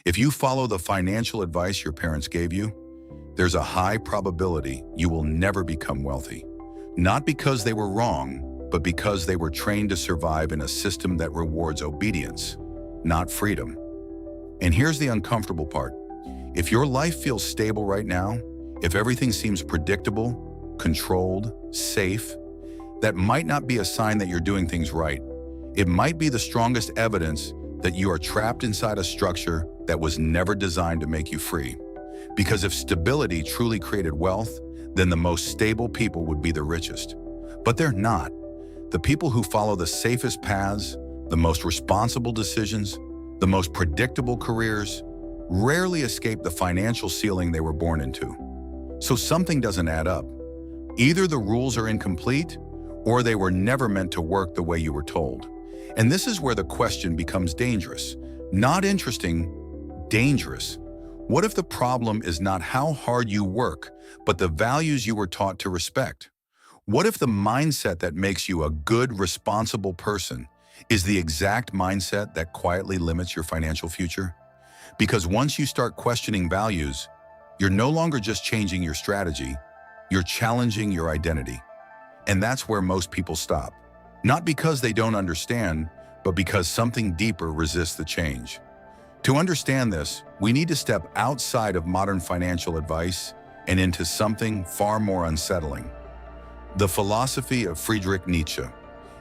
If you follow the financial advice your parents gave you, there's a high probability you will never become wealthy. Not because they were wrong, but because they were trained to survive in a system that rewards obedience, not freedom. And here's the uncomfortable part. If your life feels stable right now, if everything seems predictable, controlled, safe, that might not be a sign that you're doing things right. It might be the strongest evidence that you are trapped inside a structure that was never designed to make you free. Because if stability truly created wealth, then the most stable people would be the richest. But they're not. The people who follow the safest paths, the most responsible decisions, the most predictable careers, rarely escape the financial ceiling they were born into. So something doesn't add up. Either the rules are incomplete, or they were never meant to work the way you were told. And this is where the question becomes dangerous. Not interesting, dangerous. What if the problem is not how hard you work, but the values you were taught to respect? What if the mindset that makes you a good, responsible person is the exact mindset that quietly limits your financial future? Because once you start questioning values, you're no longer just changing your strategy, you're challenging your identity. And that's where most people stop. Not because they don't understand, but because something deeper resists the change. To understand this, we need to step outside of modern financial advice and into something far more unsettling. The philosophy of Friedrich Nietzsche.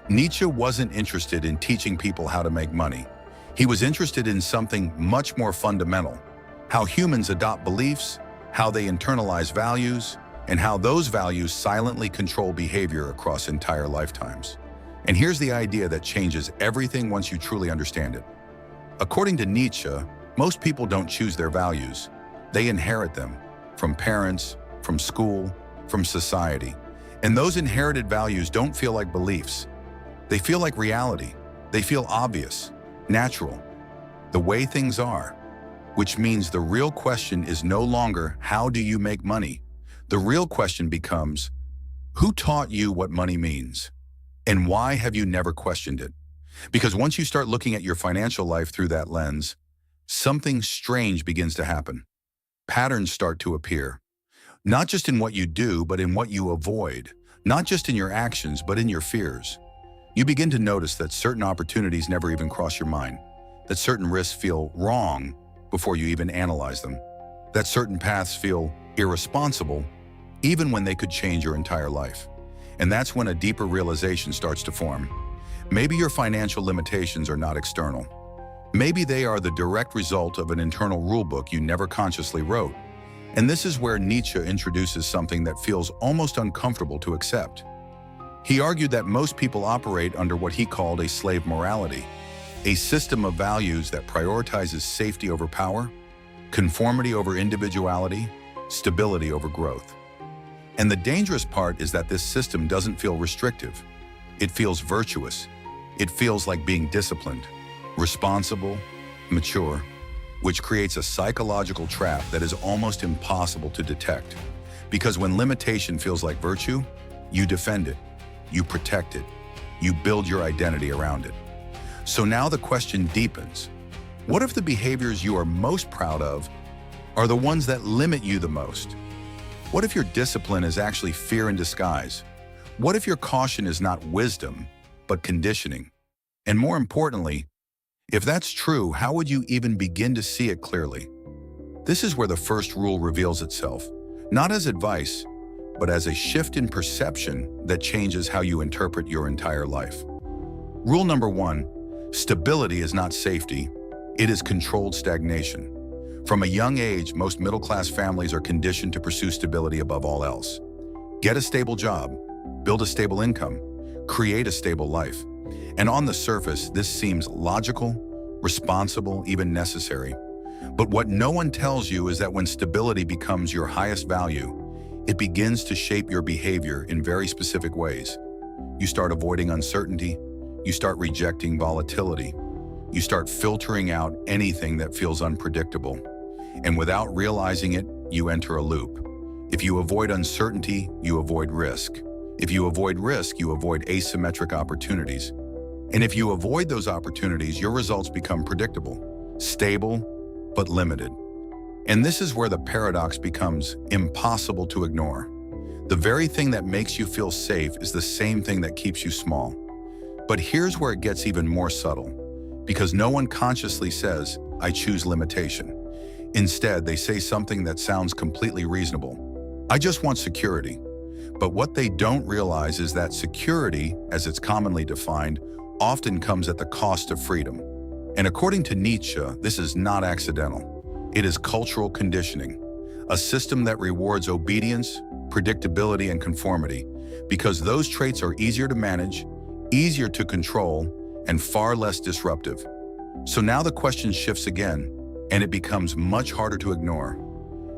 Nietzsche wasn't interested in teaching people how to make money. He was interested in something much more fundamental: how humans adopt beliefs, how they internalize values, and how those values silently control behavior across entire lifetimes. And here's the idea that changes everything once you truly understand it. According to Nietzsche, most people don't choose their values. They inherit them from parents, from school, from society. And those inherited values don't feel like beliefs. They feel like reality. They feel obvious, natural, the way things are. Which means the real question is no longer, how do you make money? The real question becomes, who taught you what money means? And why have you never questioned it? Because once you start looking at your financial life through that lens, something strange begins to happen. Patterns start to appear. Not just in what you do, but in what you avoid. Not just in your actions, but in your fears. You begin to notice that certain opportunities never even cross your mind. That certain risks feel wrong before you even analyze them. That certain paths feel irresponsible, even when they could change your entire life. And that's when a deeper realization starts to form. Maybe your financial limitations are not external. Maybe they are the direct result of an internal rulebook you never consciously wrote. And this is where Nietzsche introduces something that feels almost uncomfortable to accept. He argued that most people operate under what he called a slave morality, a system of values that prioritizes safety over power, conformity over individuality, stability over growth. And the dangerous part is that this system doesn't feel restrictive. It feels virtuous. It feels like being disciplined, responsible, mature, which creates a psychological trap that is almost impossible to detect. Because when limitation feels like virtue, you defend it, you protect it, you build your identity around it. So now the question deepens. What if the behaviors you are most proud of are the ones that limit you the most? What if your discipline is actually fear in disguise? What if your caution is not wisdom, but conditioning? And more importantly, if that's true, how would you even begin to see it clearly? This is where the first rule reveals itself, not as advice, but as a shift in perception that changes how you interpret your entire life. Rule number 1, stability is not safety, it is controlled stagnation. From a young age, most middle-class families are conditioned to pursue stability above all else. Get a stable job, build a stable income, create a stable life. And on the surface, this seems logical, responsible, even necessary. But what no one tells you is that when stability becomes your highest value, it begins to shape your behavior in very specific ways. You start avoiding uncertainty, you start rejecting volatility, you start filtering out anything that feels unpredictable. And without realizing it, you enter a loop. If you avoid uncertainty, you avoid risk. If you avoid risk, you avoid asymmetric opportunities. And if you avoid those opportunities, your results become predictable, stable, but limited. And this is where the paradox becomes impossible to ignore. The very thing that makes you feel safe is the same thing that keeps you small. But here's where it gets even more subtle, because no one consciously says, "I choose limitation." Instead, they say something that sounds completely reasonable. "I just want security." But what they don't realize is that security, as it's commonly defined, often comes at the cost of freedom. And according to Nietzsche, this is not accidental. It is cultural conditioning, a system that rewards obedience, predictability, and conformity, because those traits are easier to manage, easier to control, and far less disruptive. So now the question shifts again, and it becomes much harder to ignore.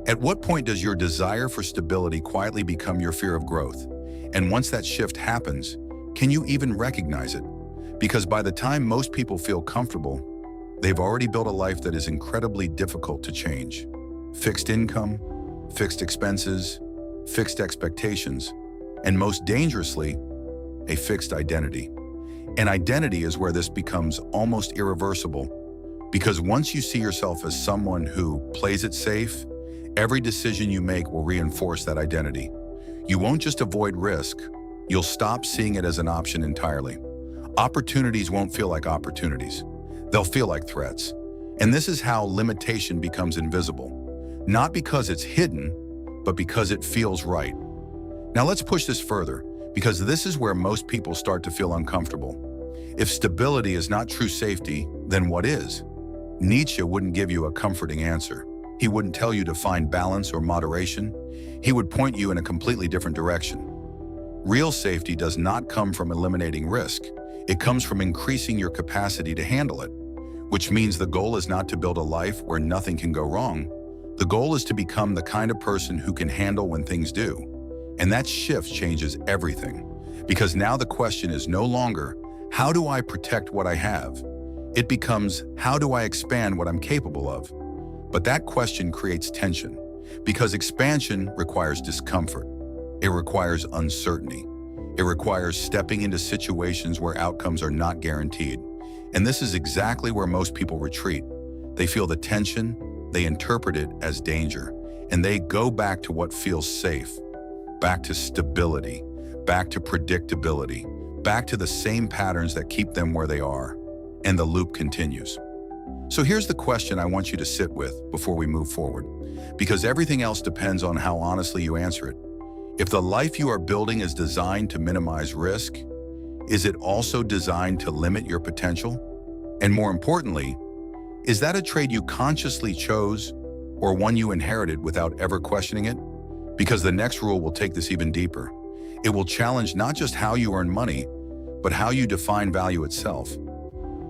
At what point does your desire for stability quietly become your fear of growth? And once that shift happens, can you even recognize it? Because by the time most people feel comfortable, they've already built a life that is incredibly difficult to change. Fixed income, fixed expenses, fixed expectations, and most dangerously, a fixed identity. And identity is where this becomes almost irreversible, because once you see yourself as someone who plays it safe, every decision you make will reinforce that identity. You won't just avoid risk, you'll stop seeing it as an option entirely. Opportunities won't feel like opportunities. They'll feel like threats. And this is how limitation becomes invisible. Not because it's hidden, but because it feels right. Now let's push this further, because this is where most people start to feel uncomfortable. If stability is not true safety, then what is? Nietzsche wouldn't give you a comforting answer. He wouldn't tell you to find balance or moderation. He would point you in a completely different direction. Real safety does not come from eliminating risk. It comes from increasing your capacity to handle it, which means the goal is not to build a life where nothing can go wrong. The goal is to become the kind of person who can handle when things do. And that shift changes everything, because now the question is no longer, how do I protect what I have? It becomes, how do I expand what I'm capable of? But that question creates tension, because expansion requires discomfort. It requires uncertainty. It requires stepping into situations where outcomes are not guaranteed. And this is exactly where most people retreat. They feel the tension, they interpret it as danger, and they go back to what feels safe, back to stability, back to predictability, back to the same patterns that keep them where they are. And the loop continues. So here's the question I want you to sit with before we move forward, because everything else depends on how honestly you answer it. If the life you are building is designed to minimize risk, is it also designed to limit your potential? And more importantly, is that a trade you consciously chose or one you inherited without ever questioning it? Because the next rule will take this even deeper. It will challenge not just how you earn money, but how you define value itself.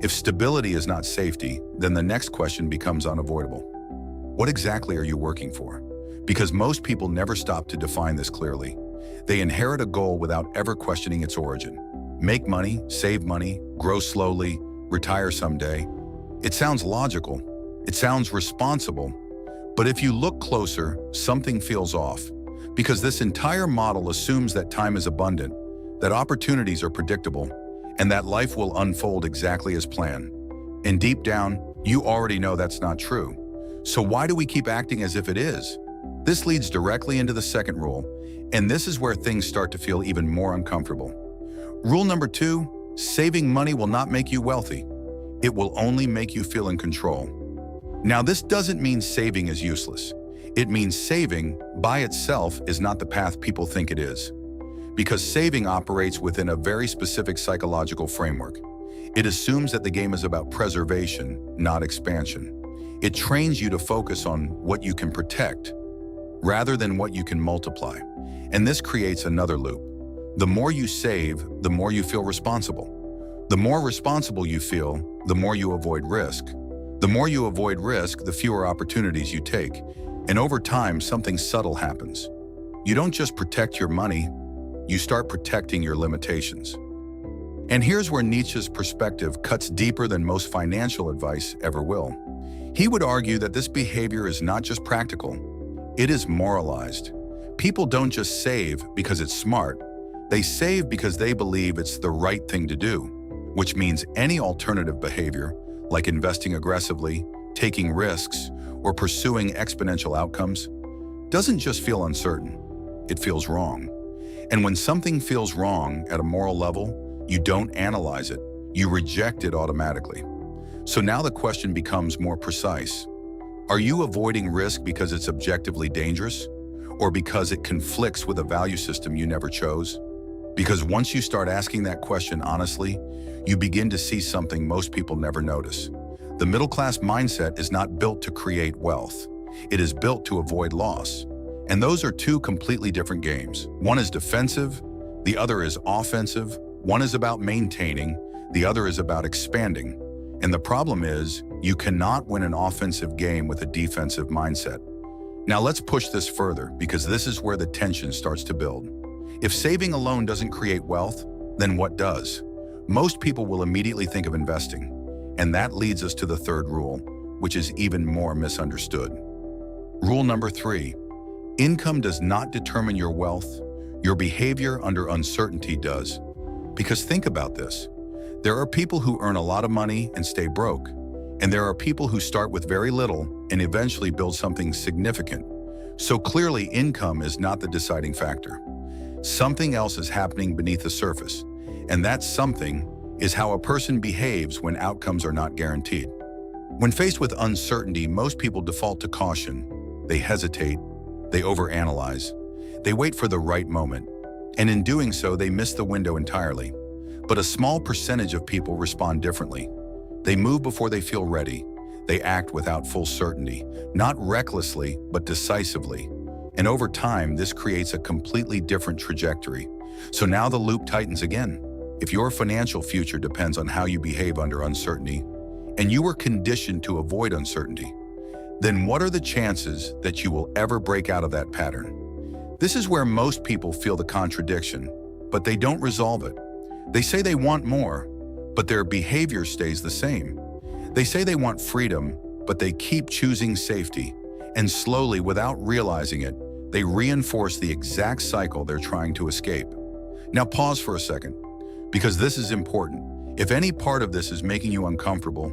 If stability is not safety, then the next question becomes unavoidable. What exactly are you working for? Because most people never stop to define this clearly. They inherit a goal without ever questioning its origin. Make money, save money, grow slowly, retire someday. It sounds logical. It sounds responsible. But if you look closer, something feels off. Because this entire model assumes that time is abundant, that opportunities are predictable, and that life will unfold exactly as planned. And deep down, you already know that's not true. So why do we keep acting as if it is? This leads directly into the second rule, and this is where things start to feel even more uncomfortable. Rule number 2, saving money will not make you wealthy. It will only make you feel in control. Now, this doesn't mean saving is useless. It means saving, by itself, is not the path people think it is. Because saving operates within a very specific psychological framework. It assumes that the game is about preservation, not expansion. It trains you to focus on what you can protect, rather than what you can multiply. And this creates another loop. The more you save, the more you feel responsible. The more responsible you feel, the more you avoid risk. The more you avoid risk, the fewer opportunities you take. And over time, something subtle happens. You don't just protect your money, you start protecting your limitations. And here's where Nietzsche's perspective cuts deeper than most financial advice ever will. He would argue that this behavior is not just practical, it is moralized. People don't just save because it's smart, they save because they believe it's the right thing to do, which means any alternative behavior, like investing aggressively, taking risks, or pursuing exponential outcomes doesn't just feel uncertain, it feels wrong. And when something feels wrong at a moral level, you don't analyze it, you reject it automatically. So now the question becomes more precise. Are you avoiding risk because it's objectively dangerous, or because it conflicts with a value system you never chose? Because once you start asking that question honestly, you begin to see something most people never notice. The middle-class mindset is not built to create wealth. It is built to avoid loss. And those are two completely different games. One is defensive, the other is offensive. One is about maintaining, the other is about expanding. And the problem is, you cannot win an offensive game with a defensive mindset. Now let's push this further, because this is where the tension starts to build. If saving alone doesn't create wealth, then what does? Most people will immediately think of investing. And that leads us to the third rule, which is even more misunderstood. Rule number 3, income does not determine your wealth. Your behavior under uncertainty does. Because think about this. There are people who earn a lot of money and stay broke. And there are people who start with very little and eventually build something significant. So clearly, income is not the deciding factor. Something else is happening beneath the surface. And that something is how a person behaves when outcomes are not guaranteed. When faced with uncertainty, most people default to caution. They hesitate, they overanalyze, they wait for the right moment, and in doing so, they miss the window entirely. But a small percentage of people respond differently. They move before they feel ready. They act without full certainty, not recklessly, but decisively. And over time, this creates a completely different trajectory. So now the loop tightens again. If your financial future depends on how you behave under uncertainty, and you were conditioned to avoid uncertainty, then what are the chances that you will ever break out of that pattern? This is where most people feel the contradiction, but they don't resolve it. They say they want more, but their behavior stays the same. They say they want freedom, but they keep choosing safety, and slowly, without realizing it, they reinforce the exact cycle they're trying to escape. Now pause for a second, because this is important. If any part of this is making you uncomfortable,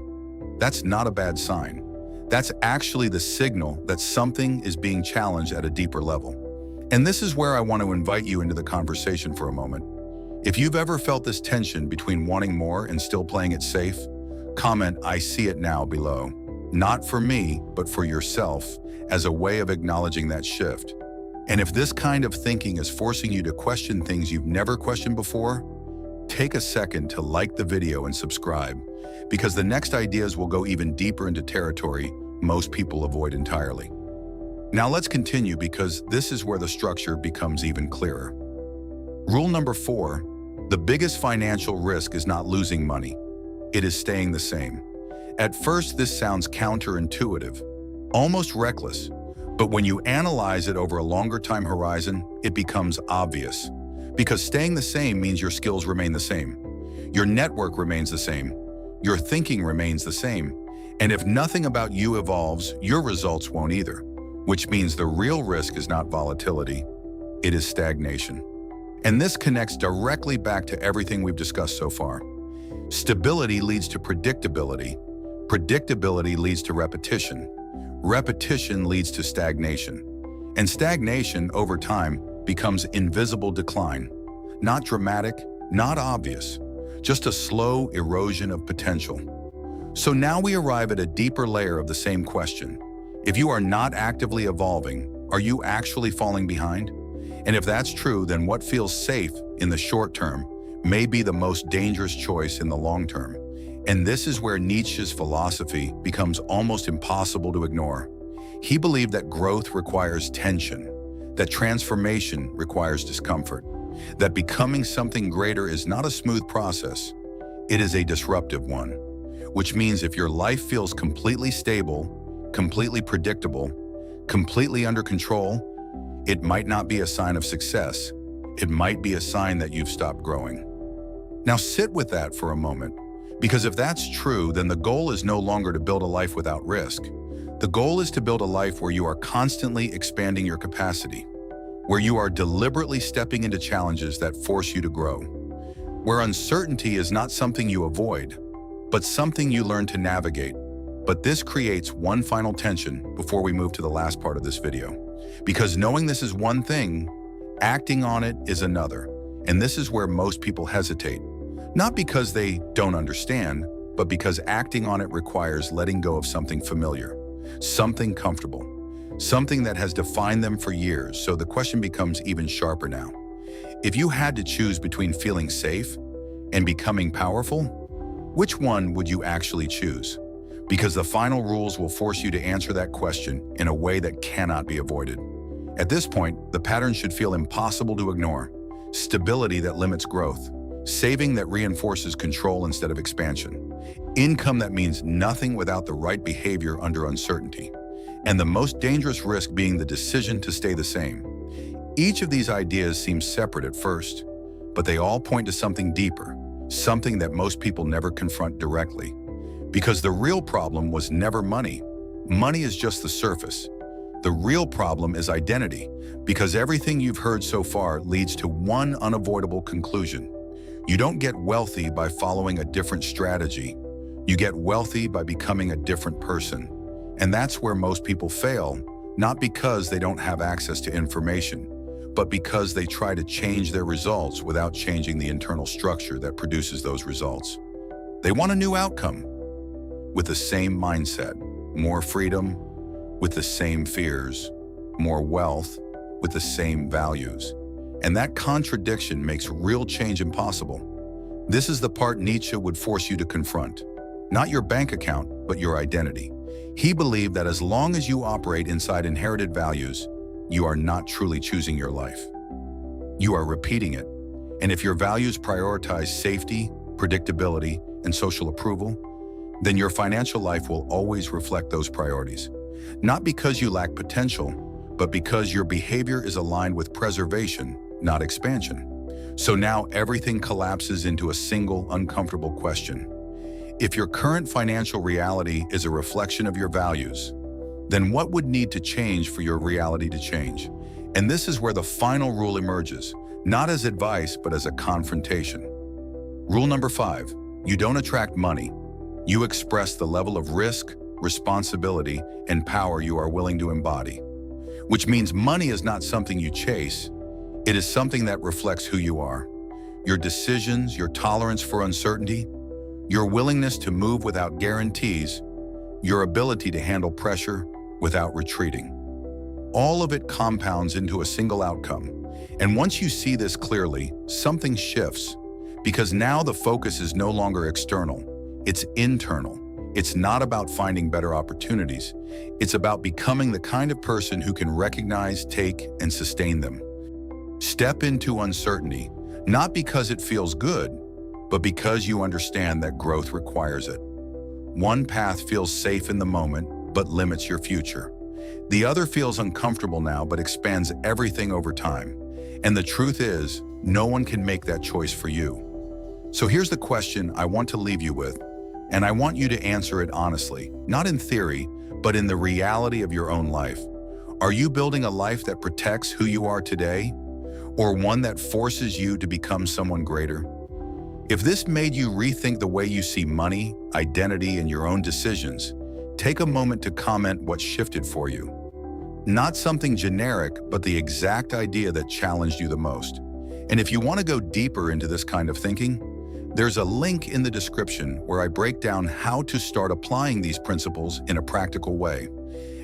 that's not a bad sign. That's actually the signal that something is being challenged at a deeper level. And this is where I want to invite you into the conversation for a moment. If you've ever felt this tension between wanting more and still playing it safe, comment "I see it now" below. Not for me, but for yourself, as a way of acknowledging that shift. And if this kind of thinking is forcing you to question things you've never questioned before, take a second to like the video and subscribe, because the next ideas will go even deeper into territory most people avoid entirely. Now let's continue, because this is where the structure becomes even clearer. Rule number 4, the biggest financial risk is not losing money. It is staying the same. At first, this sounds counterintuitive, almost reckless, but when you analyze it over a longer time horizon, it becomes obvious. Because staying the same means your skills remain the same, your network remains the same, your thinking remains the same, and if nothing about you evolves, your results won't either, which means the real risk is not volatility, it is stagnation. And this connects directly back to everything we've discussed so far. Stability leads to predictability. Predictability leads to repetition. Repetition leads to stagnation. And stagnation, over time, becomes invisible decline. Not dramatic, not obvious, just a slow erosion of potential. So now we arrive at a deeper layer of the same question. If you are not actively evolving, are you actually falling behind? And if that's true, then what feels safe in the short term may be the most dangerous choice in the long term. And this is where Nietzsche's philosophy becomes almost impossible to ignore. He believed that growth requires tension, that transformation requires discomfort, that becoming something greater is not a smooth process, it is a disruptive one. Which means if your life feels completely stable, completely predictable, completely under control, it might not be a sign of success. It might be a sign that you've stopped growing. Now sit with that for a moment, because if that's true, then the goal is no longer to build a life without risk. The goal is to build a life where you are constantly expanding your capacity, where you are deliberately stepping into challenges that force you to grow, where uncertainty is not something you avoid, but something you learn to navigate, But this creates one final tension before we move to the last part of this video. Because knowing this is one thing, acting on it is another. And this is where most people hesitate. Not because they don't understand, but because acting on it requires letting go of something familiar, something comfortable, something that has defined them for years. So the question becomes even sharper now. If you had to choose between feeling safe and becoming powerful, which one would you actually choose? Because the final rules will force you to answer that question in a way that cannot be avoided. At this point, the pattern should feel impossible to ignore. Stability that limits growth, saving that reinforces control instead of expansion, income that means nothing without the right behavior under uncertainty, and the most dangerous risk being the decision to stay the same. Each of these ideas seems separate at first, but they all point to something deeper, something that most people never confront directly. Because the real problem was never money. Money is just the surface. The real problem is identity, because everything you've heard so far leads to one unavoidable conclusion. You don't get wealthy by following a different strategy. You get wealthy by becoming a different person. And that's where most people fail, not because they don't have access to information, but because they try to change their results without changing the internal structure that produces those results. They want a new outcome with the same mindset, more freedom with the same fears, more wealth with the same values. And that contradiction makes real change impossible. This is the part Nietzsche would force you to confront. Not your bank account, but your identity. He believed that as long as you operate inside inherited values, you are not truly choosing your life. You are repeating it. And if your values prioritize safety, predictability, and social approval, then your financial life will always reflect those priorities. Not because you lack potential, but because your behavior is aligned with preservation, not expansion. So now everything collapses into a single uncomfortable question. If your current financial reality is a reflection of your values, then what would need to change for your reality to change? And this is where the final rule emerges, not as advice, but as a confrontation. Rule number 5, you don't attract money. You express the level of risk, responsibility, and power you are willing to embody. Which means money is not something you chase. It is something that reflects who you are. Your decisions, your tolerance for uncertainty, your willingness to move without guarantees, your ability to handle pressure without retreating. All of it compounds into a single outcome. And once you see this clearly, something shifts. Because now the focus is no longer external, it's internal. It's not about finding better opportunities. It's about becoming the kind of person who can recognize, take, and sustain them. Step into uncertainty, not because it feels good, but because you understand that growth requires it. One path feels safe in the moment, but limits your future. The other feels uncomfortable now, but expands everything over time. And the truth is, no one can make that choice for you. So here's the question I want to leave you with. And I want you to answer it honestly, not in theory, but in the reality of your own life. Are you building a life that protects who you are today, or one that forces you to become someone greater? If this made you rethink the way you see money, identity, and your own decisions, take a moment to comment what shifted for you. Not something generic, but the exact idea that challenged you the most. And if you want to go deeper into this kind of thinking, there's a link in the description where I break down how to start applying these principles in a practical way.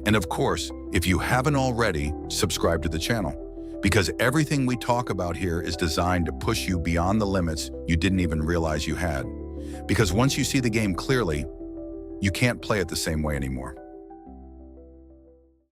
And of course, if you haven't already, subscribe to the channel, because everything we talk about here is designed to push you beyond the limits you didn't even realize you had. Because once you see the game clearly, you can't play it the same way anymore.